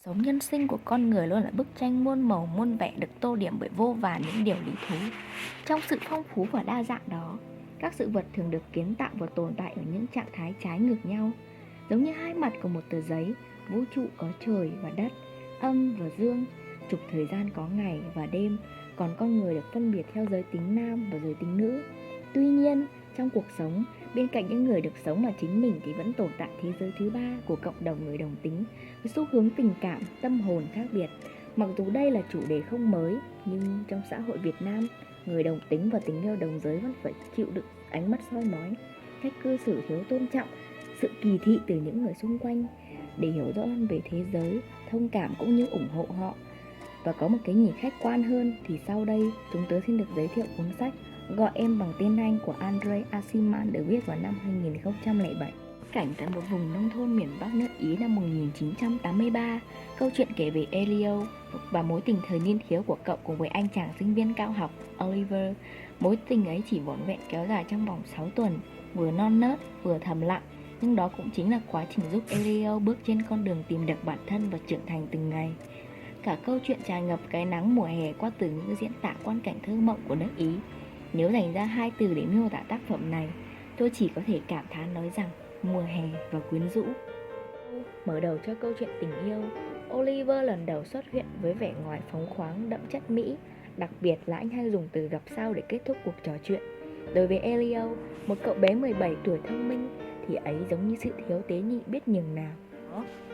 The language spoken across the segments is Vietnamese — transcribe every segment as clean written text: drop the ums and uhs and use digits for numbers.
Sống nhân sinh của con người luôn là bức tranh muôn màu muôn vẻ được tô điểm bởi vô vàn những điều lý thú. Trong sự phong phú và đa dạng đó, các sự vật thường được kiến tạo và tồn tại ở những trạng thái trái ngược nhau. Giống như hai mặt của một tờ giấy, vũ trụ có trời và đất, âm và dương, trục thời gian có ngày và đêm, còn con người được phân biệt theo giới tính nam và giới tính nữ. Tuy nhiên, trong cuộc sống, bên cạnh những người được sống là chính mình thì vẫn tồn tại thế giới thứ ba của cộng đồng người đồng tính với xu hướng tình cảm, tâm hồn khác biệt. Mặc dù đây là chủ đề không mới, nhưng trong xã hội Việt Nam, người đồng tính và tình yêu đồng giới vẫn phải chịu đựng ánh mắt soi mói, cách cư xử thiếu tôn trọng, sự kỳ thị từ những người xung quanh. Để hiểu rõ hơn về thế giới, thông cảm cũng như ủng hộ họ và có một cái nhìn khách quan hơn thì sau đây chúng tớ xin được giới thiệu cuốn sách Gọi em bằng tên Anh của Andre Aciman được viết vào năm 2007. Cảnh tại một vùng nông thôn miền Bắc nước Ý năm 1983, câu chuyện kể về Elio và mối tình thời niên thiếu của cậu cùng với anh chàng sinh viên cao học Oliver. Mối tình ấy chỉ vỏn vẹn kéo dài trong vòng 6 tuần, vừa non nớt vừa thầm lặng, nhưng đó cũng chính là quá trình giúp Elio bước trên con đường tìm được bản thân và trưởng thành từng ngày. Cả câu chuyện tràn ngập cái nắng mùa hè qua từ những diễn tả quan cảnh thơ mộng của nước Ý. Nếu dành ra 2 từ để miêu tả tác phẩm này, tôi chỉ có thể cảm thán nói rằng mùa hè và quyến rũ. Mở đầu cho câu chuyện tình yêu, Oliver lần đầu xuất hiện với vẻ ngoài phóng khoáng đậm chất Mỹ, đặc biệt là anh hay dùng từ gặp sao để kết thúc cuộc trò chuyện. Đối với Elio, một cậu bé 17 tuổi thông minh, thì ấy giống như sự thiếu tế nhị biết nhường nào.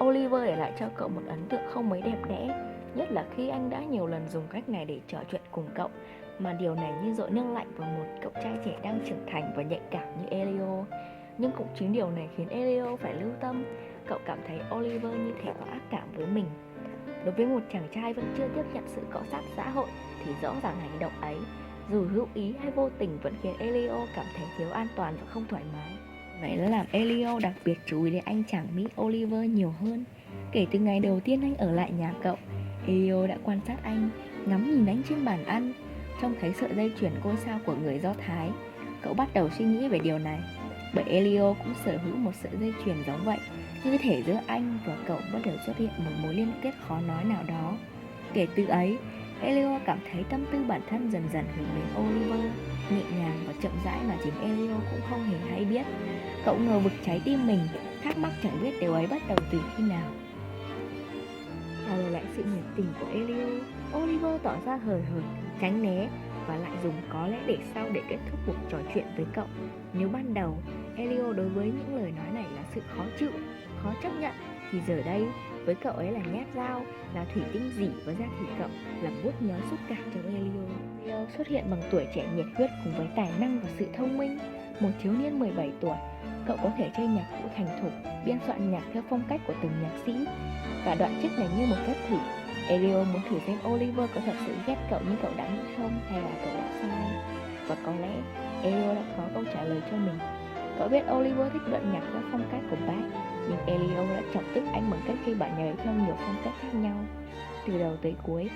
Oliver để lại cho cậu một ấn tượng không mấy đẹp đẽ, nhất là khi anh đã nhiều lần dùng cách này để trò chuyện cùng cậu, mà điều này như dội nước lạnh vào một cậu trai trẻ đang trưởng thành và nhạy cảm như Elio. Nhưng cũng chính điều này khiến Elio phải lưu tâm. Cậu cảm thấy Oliver như thể có ác cảm với mình. Đối với một chàng trai vẫn chưa tiếp nhận sự cọ sát xã hội thì rõ ràng hành động ấy, dù hữu ý hay vô tình, vẫn khiến Elio cảm thấy thiếu an toàn và không thoải mái. Vậy đã làm Elio đặc biệt chú ý đến anh chàng Mỹ Oliver nhiều hơn. Kể từ ngày đầu tiên anh ở lại nhà cậu, Elio đã quan sát anh, ngắm nhìn anh trên bàn ăn, trông thấy sợi dây chuyền ngôi sao của người Do Thái. Cậu bắt đầu suy nghĩ về điều này, bởi Elio cũng sở hữu một sợi dây chuyền giống vậy, như thể giữa anh và cậu bắt đầu xuất hiện một mối liên kết khó nói nào đó. Kể từ ấy, Elio cảm thấy tâm tư bản thân dần dần hướng đến Oliver, nhẹ nhàng và chậm rãi mà chính Elio cũng không hề hay biết. Cậu ngờ vực trái tim mình, thắc mắc chẳng biết điều ấy bắt đầu từ khi nào. Trả lời lại sự nhiệt tình của Elio, Oliver tỏ ra hời hợt, tránh né và lại dùng có lẽ để sau để kết thúc cuộc trò chuyện với cậu. Nếu ban đầu Elio đối với những lời nói này là sự khó chịu, khó chấp nhận, thì giờ đây với cậu ấy là nhát dao, là thủy tinh rỉ và da thịt cậu là vuốt nhói xúc cảm cho Elio. Elio xuất hiện bằng tuổi trẻ nhiệt huyết cùng với tài năng và sự thông minh. Một thiếu niên 17 tuổi, cậu có thể chơi nhạc cụ thành thục, biên soạn nhạc theo phong cách của từng nhạc sĩ. Cả đoạn trích này như một phép thử. Elio muốn thử xem Oliver có thật sự ghét cậu như cậu đã nghĩ không, hay là cậu đã sai. Và có lẽ Elio đã có câu trả lời cho mình. Cậu biết Oliver thích đoạn nhạc theo phong cách của Bach, nhưng Elio đã chọc tức anh bằng cách khi bạn nhớ theo nhiều phong cách khác nhau. Từ đầu tới cuối,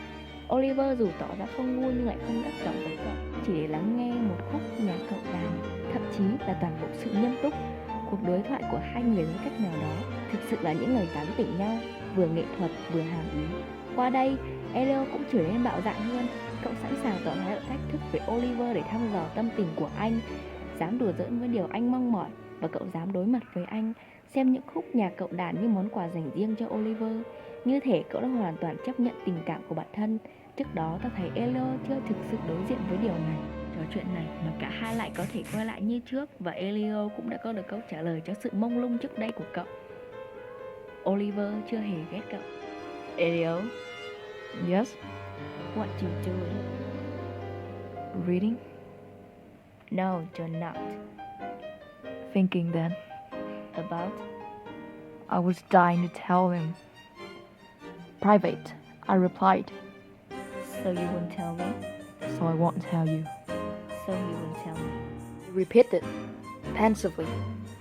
Oliver dù tỏ ra không ngu nhưng lại không đắc động với cậu, chỉ để lắng nghe một khúc nhạc cậu đàn, thậm chí là toàn bộ sự nghiêm túc. Cuộc đối thoại của hai người với cách nào đó thực sự là những lời tán tỉnh nhau, vừa nghệ thuật vừa hàm ý. Qua đây, Elio cũng trở nên bạo dạn hơn. Cậu sẵn sàng tỏ thái độ thách thức với Oliver để thăm dò tâm tình của anh, dám đùa giỡn với điều anh mong mỏi, và cậu dám đối mặt với anh, xem những khúc nhạc cậu đàn như món quà dành riêng cho Oliver. Như thể cậu đã hoàn toàn chấp nhận tình cảm của bản thân. Trước đó ta thấy Elio chưa thực sự đối diện với điều này. Trò chuyện này mà cả hai lại có thể quay lại như trước, và Elio cũng đã có được câu trả lời cho sự mông lung trước đây của cậu. Oliver chưa hề ghét cậu. Elio, Yes, what you doing? reading, No, you're not. thinking then. About? I was dying to tell him. Private, I replied, So you won't tell me? so I won't tell you. So you won't tell me? He repeated, pensively,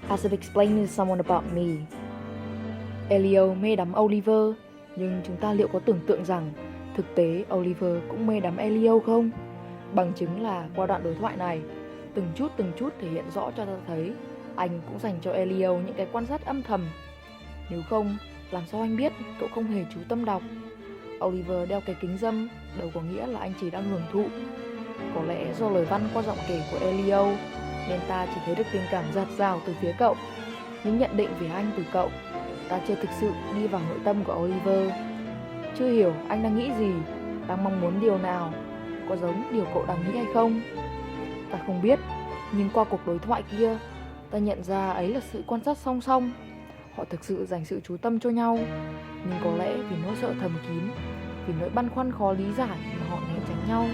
as if explaining to someone about me. Elio mê đắm Oliver, nhưng chúng ta liệu có tưởng tượng rằng thực tế Oliver cũng mê đắm Elio không? Bằng chứng là qua đoạn đối thoại này, từng chút thể hiện rõ cho ta thấy anh cũng dành cho Elio những cái quan sát âm thầm. Nếu không, Làm sao anh biết cậu không hề chú tâm đọc? Oliver đeo cái kính râm, đâu có nghĩa là anh chỉ đang hưởng thụ. Có lẽ do lời văn qua giọng kể của Elio, nên ta chỉ thấy được tình cảm dạt dào từ phía cậu. Những nhận định về anh từ cậu, ta chưa thực sự đi vào nội tâm của Oliver. Chưa hiểu anh đang nghĩ gì, đang mong muốn điều nào, có giống điều cậu đang nghĩ hay không? Ta không biết, nhưng qua cuộc đối thoại kia, ta nhận ra ấy là sự quan sát song song. Họ thực sự dành sự chú tâm cho nhau, nhưng có lẽ vì nỗi sợ thầm kín, vì nỗi băn khoăn khó lý giải mà họ né tránh nhau.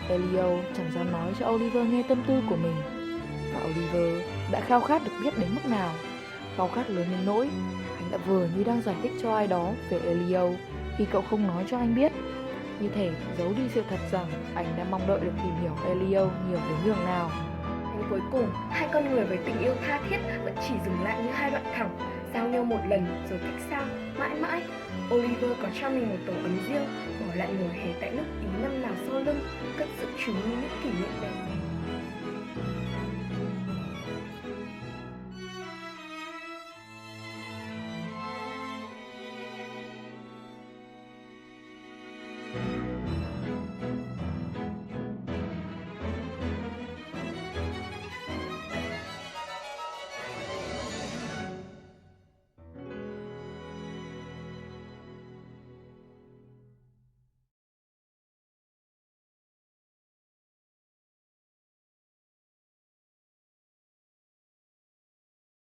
Elio chẳng dám nói cho Oliver nghe tâm tư của mình, và Oliver đã khao khát được biết đến mức nào. Khao khát lớn đến nỗi anh đã vừa như đang giải thích cho ai đó về Elio khi cậu không nói cho anh biết, như thể giấu đi sự thật rằng anh đã mong đợi được tìm hiểu Elio nhiều đến nhường nào. Đến cuối cùng, hai con người với tình yêu tha thiết vẫn chỉ dừng lại như hai bạn thẳng, giao nhau một lần rồi cách xa mãi mãi. Oliver có cho mình một tổ ấm riêng, bỏ lại mùa hè tại nước Ý năm nào sau lưng, cất giữ chúng như những kỷ niệm đẹp.